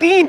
3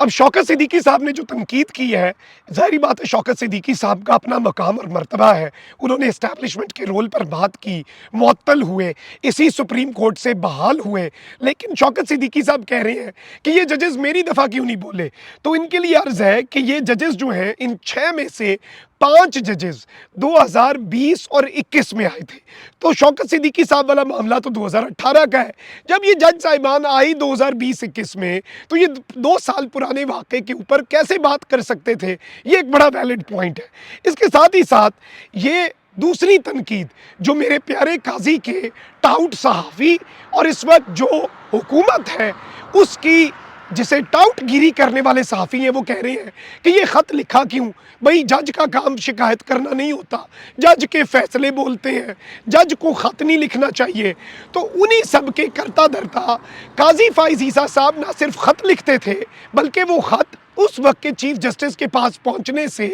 اب شوکت صدیقی صاحب نے جو تنقید کی ہے، ظاہری بات ہے شوکت صدیقی صاحب کا اپنا مقام اور مرتبہ ہے، انہوں نے اسٹیبلشمنٹ کے رول پر بات کی، معطل ہوئے، اسی سپریم کورٹ سے بحال ہوئے، لیکن شوکت صدیقی صاحب کہہ رہے ہیں کہ یہ ججز میری دفعہ کیوں نہیں بولے؟ تو ان کے لیے عرض ہے کہ یہ ججز جو ہیں ان 6 میں سے 5 ججز 2020 اور 21 میں آئے تھے، تو شوکت صدیقی صاحب والا معاملہ تو 2018 کا ہے۔ جب یہ جج صاحبان آئی 2020-21 میں تو یہ 2 سال پرانے واقعے کے اوپر کیسے بات کر سکتے تھے؟ یہ ایک بڑا ویلڈ پوائنٹ ہے۔ اس کے ساتھ ہی ساتھ یہ دوسری تنقید جو میرے پیارے قاضی کے ٹاؤٹ صحافی اور اس وقت جو حکومت ہے اس کی جسے ٹاؤٹ گیری کرنے والے صحافی ہیں، وہ کہہ رہے ہیں کہ یہ خط لکھا کیوں؟ بھئی جج کا کام شکایت کرنا نہیں ہوتا، جج کے فیصلے بولتے ہیں، جج کو خط نہیں لکھنا چاہیے۔ تو انہی سب کے کرتا دھرتا قاضی فائز عیسیٰ صاحب نہ صرف خط لکھتے تھے بلکہ وہ خط اس وقت کے چیف جسٹس کے پاس پہنچنے سے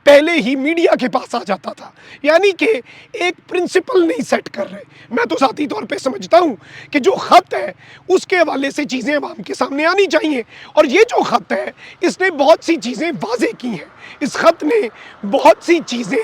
پہلے ہی میڈیا کے پاس آ جاتا تھا، یعنی کہ ایک پرنسپل نہیں سیٹ کر رہے۔ میں تو ذاتی طور پہ سمجھتا ہوں کہ جو خط ہے اس کے حوالے سے چیزیں عوام کے سامنے آنی چاہیے، اور یہ جو خط ہے اس نے بہت سی چیزیں واضح کی ہیں، اس خط نے بہت سی چیزیں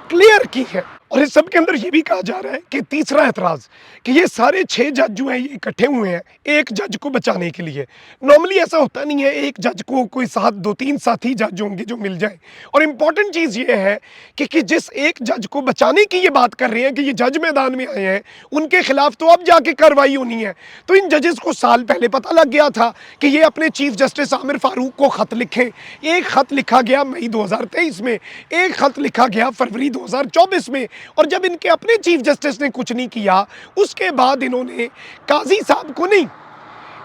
کلیئر کی ہیں۔ اور اس سب کے اندر یہ بھی کہا جا رہا ہے کہ تیسرا اعتراض کہ یہ سارے 6 جج جو ہیں یہ اکٹھے ہوئے ہیں ایک جج کو بچانے کے لیے۔ نارملی ایسا ہوتا نہیں ہے، ایک جج کو کوئی ساتھ 2-3 ساتھی جج ہوں گے جو مل جائیں، اور امپورٹنٹ چیز یہ ہے کہ جس ایک جج کو بچانے کی یہ بات کر رہے ہیں کہ یہ جج میدان میں آئے ہیں، ان کے خلاف تو اب جا کے کارروائی ہونی ہے۔ تو ان ججز کو سال پہلے پتہ لگ گیا تھا کہ یہ اپنے چیف جسٹس عامر فاروق کو خط لکھیں۔ ایک خط لکھا گیا مئی 2023 میں، ایک خط لکھا گیا فروری 2024 میں، اور جب ان کے اپنے چیف جسٹس نے کچھ نہیں کیا اس کے بعد انہوں نے قاضی صاحب کو نہیں،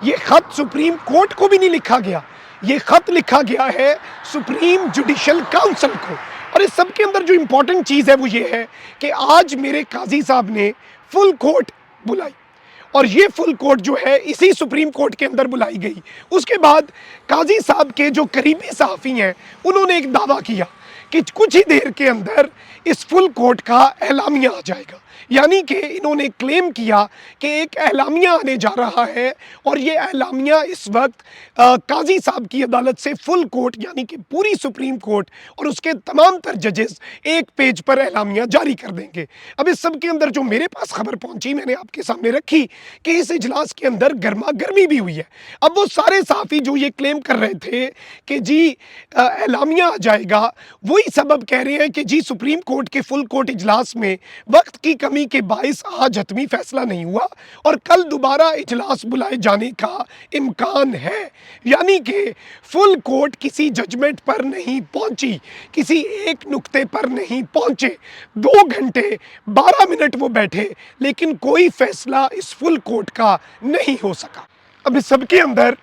یہ خط سپریم کورٹ کو بھی نہیں لکھا گیا، یہ خط لکھا گیا ہے سپریم جوڈیشل کاؤنسل کو۔ اور اس سب کے اندر جو امپورٹنٹ چیز ہے وہ یہ ہے کہ آج میرے قاضی صاحب نے فل کورٹ بلائی، اور یہ فل کورٹ جو ہے اسی سپریم کورٹ کے اندر بلائی گئی۔ اس کے بعد قاضی صاحب کے جو قریبی صحافی ہیں انہوں نے ایک دعویٰ کیا کہ کچھ ہی دیر کے اندر اس فل کورٹ کا اعلامیہ آ جائے گا، یعنی کہ انہوں نے کلیم کیا کہ ایک اعلامیہ آنے جا رہا ہے، اور یہ اعلامیہ اس وقت قاضی صاحب کی عدالت سے فل کورٹ یعنی کہ پوری سپریم کورٹ اور اس کے تمام تر ججز ایک پیج پر اعلامیہ جاری کر دیں گے۔ اب اس سب کے اندر جو میرے پاس خبر پہنچی میں نے آپ کے سامنے رکھی کہ اس اجلاس کے اندر گرما گرمی بھی ہوئی ہے۔ اب وہ سارے صحافی جو یہ کلیم کر رہے تھے کہ جی اعلامیہ آ جائے گا، وہی سبب کہہ رہے ہیں کہ جی سپریم کورٹ کے فل کورٹ اجلاس میں وقت کی کمی کے باعث آج حتمی فیصلہ نہیں ہوا، اور کل دوبارہ اجلاس بلائے جانے کا امکان ہے، یعنی کہ فل کورٹ کسی ججمنٹ پر نہیں پہنچی، کسی ایک نقطے پر نہیں پہنچے۔ 2 گھنٹے 12 منٹ وہ بیٹھے لیکن کوئی فیصلہ اس فل کورٹ کا نہیں ہو سکا۔ اب اس سب کے اندر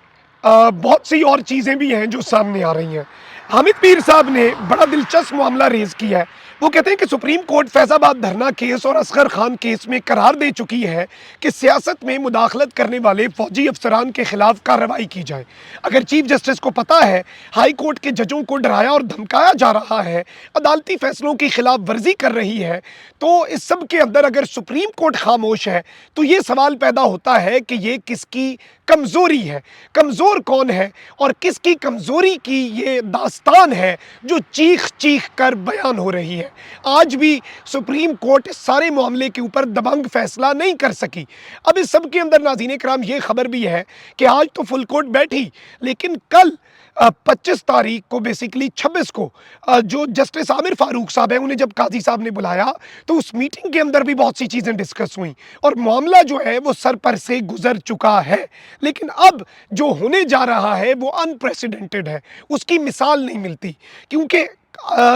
بہت سی اور چیزیں بھی ہیں جو سامنے آ رہی ہیں۔ حامد پیر صاحب نے بڑا دلچسپ معاملہ ریز کیا ہے۔ وہ کہتے ہیں کہ سپریم کورٹ فیض آباد دھرنا کیس اور اصغر خان کیس میں قرار دے چکی ہے کہ سیاست میں مداخلت کرنے والے فوجی افسران کے خلاف کارروائی کی جائے۔ اگر چیف جسٹس کو پتہ ہے ہائی کورٹ کے ججوں کو ڈرایا اور دھمکایا جا رہا ہے، عدالتی فیصلوں کی خلاف ورزی کر رہی ہے، تو اس سب کے اندر اگر سپریم کورٹ خاموش ہے تو یہ سوال پیدا ہوتا ہے کہ یہ کس کی کمزوری ہے، کمزور کون ہے، اور کس کی کمزوری کی یہ داستان ہے جو چیخ چیخ کر بیان ہو رہی ہے۔ آج بھی سپریم کورٹ اس سارے معاملے کے اوپر دبنگ فیصلہ نہیں کر سکی۔ اب اس سب کے اندر ناظرین کرام یہ خبر بھی ہے کہ آج تو فل کورٹ بیٹھی، لیکن کل 25 تاریخ کو بیسیکلی 26 کو جو جسٹس عامر فاروق صاحب ہیں انہیں جب قاضی صاحب نے بلایا تو اس میٹنگ کے اندر بھی بہت سی چیزیں ڈسکس ہوئیں، اور معاملہ جو ہے وہ سر پر سے گزر چکا ہے، لیکن اب جو ہونے جا رہا ہے وہ انپریسیڈنٹڈ ہے، اس کی مثال نہیں ملتی، کیونکہ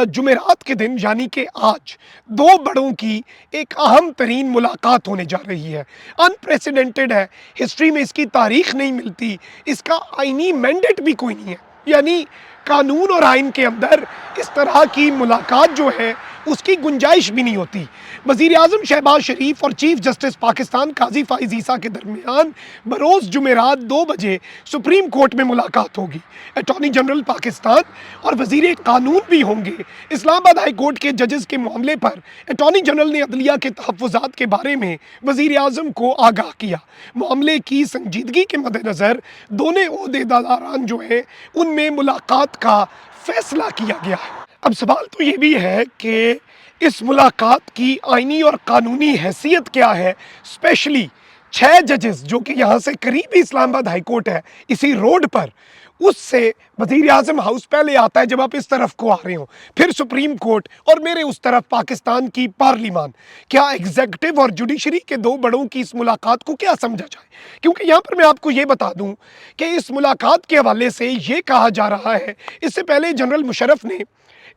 جمعرات کے دن یعنی کہ آج 2 بڑوں کی ایک اہم ترین ملاقات ہونے جا رہی ہے، انپریسیڈنٹڈ ہے، ہسٹری میں اس کی تاریخ نہیں ملتی، اس کا آئینی مینڈیٹ بھی کوئی نہیں ہے، یعنی قانون اور آئین کے اندر اس طرح کی ملاقات جو ہے اس کی گنجائش بھی نہیں ہوتی۔ وزیر اعظم شہباز شریف اور چیف جسٹس پاکستان قاضی فائز عیسیٰ کے درمیان بروز جمعرات 2 بجے سپریم کورٹ میں ملاقات ہوگی۔ اٹارنی جنرل پاکستان اور وزیر قانون بھی ہوں گے۔ اسلام آباد ہائی کورٹ کے ججز کے معاملے پر اٹارنی جنرل نے عدلیہ کے تحفظات کے بارے میں وزیر اعظم کو آگاہ کیا۔ معاملے کی سنجیدگی کے مد نظر دونوں عہدیداران جو ہیں ان میں ملاقات کا فیصلہ کیا گیا ہے۔ اب سوال تو یہ بھی ہے کہ اس ملاقات کی آئینی اور قانونی حیثیت کیا ہے، اسپیشلی 6 ججز جو کہ یہاں سے قریب ہی اسلام آباد ہائی کورٹ ہے، اسی روڈ پر، اس سے وزیر اعظم ہاؤس پہلے آتا ہے جب آپ اس طرف کو آ رہے ہوں، پھر سپریم کورٹ اور میرے اس طرف پاکستان کی پارلیمان۔ کیا ایگزیکٹو اور جوڈیشری کے 2 بڑوں کی اس ملاقات کو کیا سمجھا جائے؟ کیونکہ یہاں پر میں آپ کو یہ بتا دوں کہ اس ملاقات کے حوالے سے یہ کہا جا رہا ہے، اس سے پہلے جنرل مشرف نے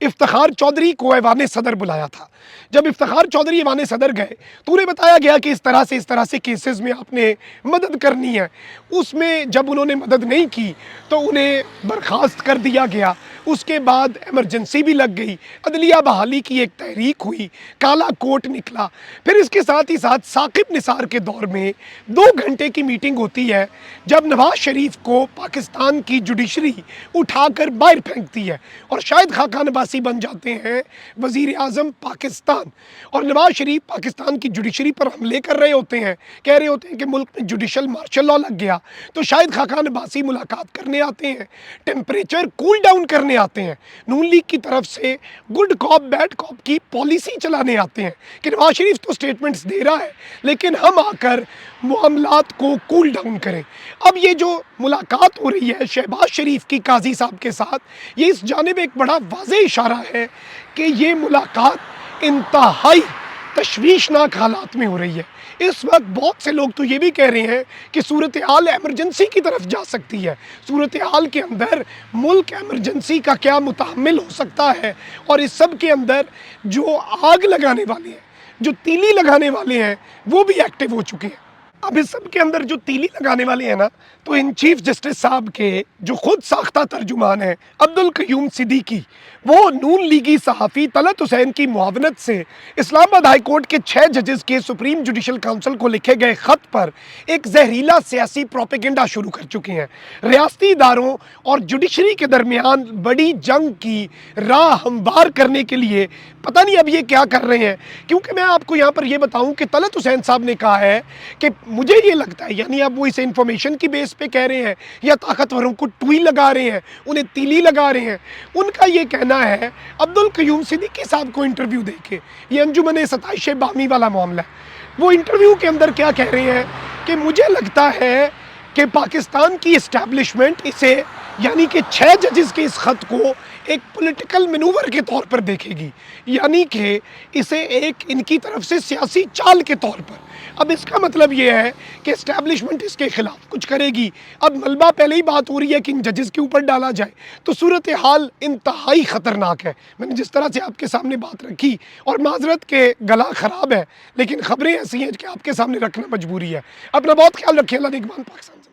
افتخار چودھری کو ایوان صدر بلایا تھا۔ جب افتخار چودھری ایوان صدر گئے تو انہیں بتایا گیا کہ اس طرح سے کیسز میں آپ نے مدد کرنی ہے۔ اس میں جب انہوں نے مدد نہیں کی تو انہیں برخاست کر دیا گیا۔ اس کے بعد ایمرجنسی بھی لگ گئی، عدلیہ بحالی کی ایک تحریک ہوئی، کالا کوٹ نکلا۔ پھر اس کے ساتھ ہی ساتھ ثاقب نثار کے دور میں 2 گھنٹے کی میٹنگ ہوتی ہے جب نواز شریف کو پاکستان کی جوڈیشری اٹھا کر باہر پھینکتی ہے اور شاہد خاقان عباسی بن جاتے ہیں وزیر اعظم پاکستان، اور نواز شریف پاکستان کی جوڈیشری پر حملے کر رہے ہوتے ہیں، کہہ رہے ہوتے ہیں کہ ملک میں جوڈیشل مارشل لا لگ گیا۔ تو شاہد خاقان عباسی ملاقات کرنے آتے ہیں، ٹیمپریچر کول ڈاؤن کرنے آتے ہیں، نون لیگ کی طرف سے گڈ کاپ بیڈ کاپ کی پالیسی چلانے آتے ہیں کہ نواز شریف تو سٹیٹمنٹس دے رہا ہے لیکن ہم آ کر معاملات کو کول ڈاؤن کریں۔ اب یہ جو ملاقات ہو رہی ہے شہباز شریف کی قاضی صاحب کے ساتھ، یہ اس جانب ایک بڑا واضح اشارہ ہے کہ یہ ملاقات انتہائی تشویشناک حالات میں ہو رہی ہے۔ اس وقت بہت سے لوگ تو یہ بھی کہہ رہے ہیں کہ صورتحال ایمرجنسی کی طرف جا سکتی ہے، صورتحال کے اندر ملک ایمرجنسی کا کیا متحمل ہو سکتا ہے، اور اس سب کے اندر جو آگ لگانے والے ہیں، جو تیلی لگانے والے ہیں، وہ بھی ایکٹیو ہو چکے ہیں۔ اب اس سب کے اندر جو تیلی لگانے والے ہیں نا، تو ان چیف جسٹس صاحب کے جو خود ساختہ ترجمان ہیں عبدالقیوم صدیقی، وہ نون لیگی صحافی طلعت حسین کی معاونت سے اسلام آباد ہائی کورٹ کے 6 ججز کے سپریم جوڈیشل کونسل کو لکھے گئے خط پر ایک زہریلا سیاسی پروپیگنڈا شروع کر چکے ہیں۔ ریاستی اداروں اور جوڈیشری کے درمیان بڑی جنگ کی راہ ہموار کرنے کے لیے پتہ نہیں اب یہ کیا کر رہے ہیں، کیونکہ میں آپ کو یہاں پر یہ بتاؤں کہ طلعت حسین صاحب نے کہا ہے کہ مجھے یہ لگتا ہے، یعنی اب وہ اسے انفارمیشن کی بیس پہ کہہ رہے ہیں یا طاقتوروں کو ٹوئی لگا رہے ہیں، انہیں تیلی لگا رہے ہیں، ان کا یہ کہنا ہے عبدالقیوم صدیقی صاحب کو انٹرویو دے کے، یہ انجمن ستائش بامی والا معاملہ ہے، وہ انٹرویو کے اندر کیا کہہ رہے ہیں کہ مجھے لگتا ہے کہ پاکستان کی اسٹیبلشمنٹ اسے، یعنی کہ 6 ججز کے اس خط کو ایک پولیٹیکل مینوور کے طور پر دیکھے گی، یعنی کہ اسے ایک ان کی طرف سے سیاسی چال کے طور پر۔ اب اس کا مطلب یہ ہے کہ اسٹیبلشمنٹ اس کے خلاف کچھ کرے گی۔ اب ملبہ پہلے ہی بات ہو رہی ہے کہ ان ججز کے اوپر ڈالا جائے، تو صورتحال انتہائی خطرناک ہے۔ میں نے جس طرح سے آپ کے سامنے بات رکھی، اور معذرت کہ گلا خراب ہے لیکن خبریں ایسی ہیں کہ آپ کے سامنے رکھنا مجبوری ہے۔ اپنا بہت خیال رکھیں۔ اللہ نگہبان پاکستان سے۔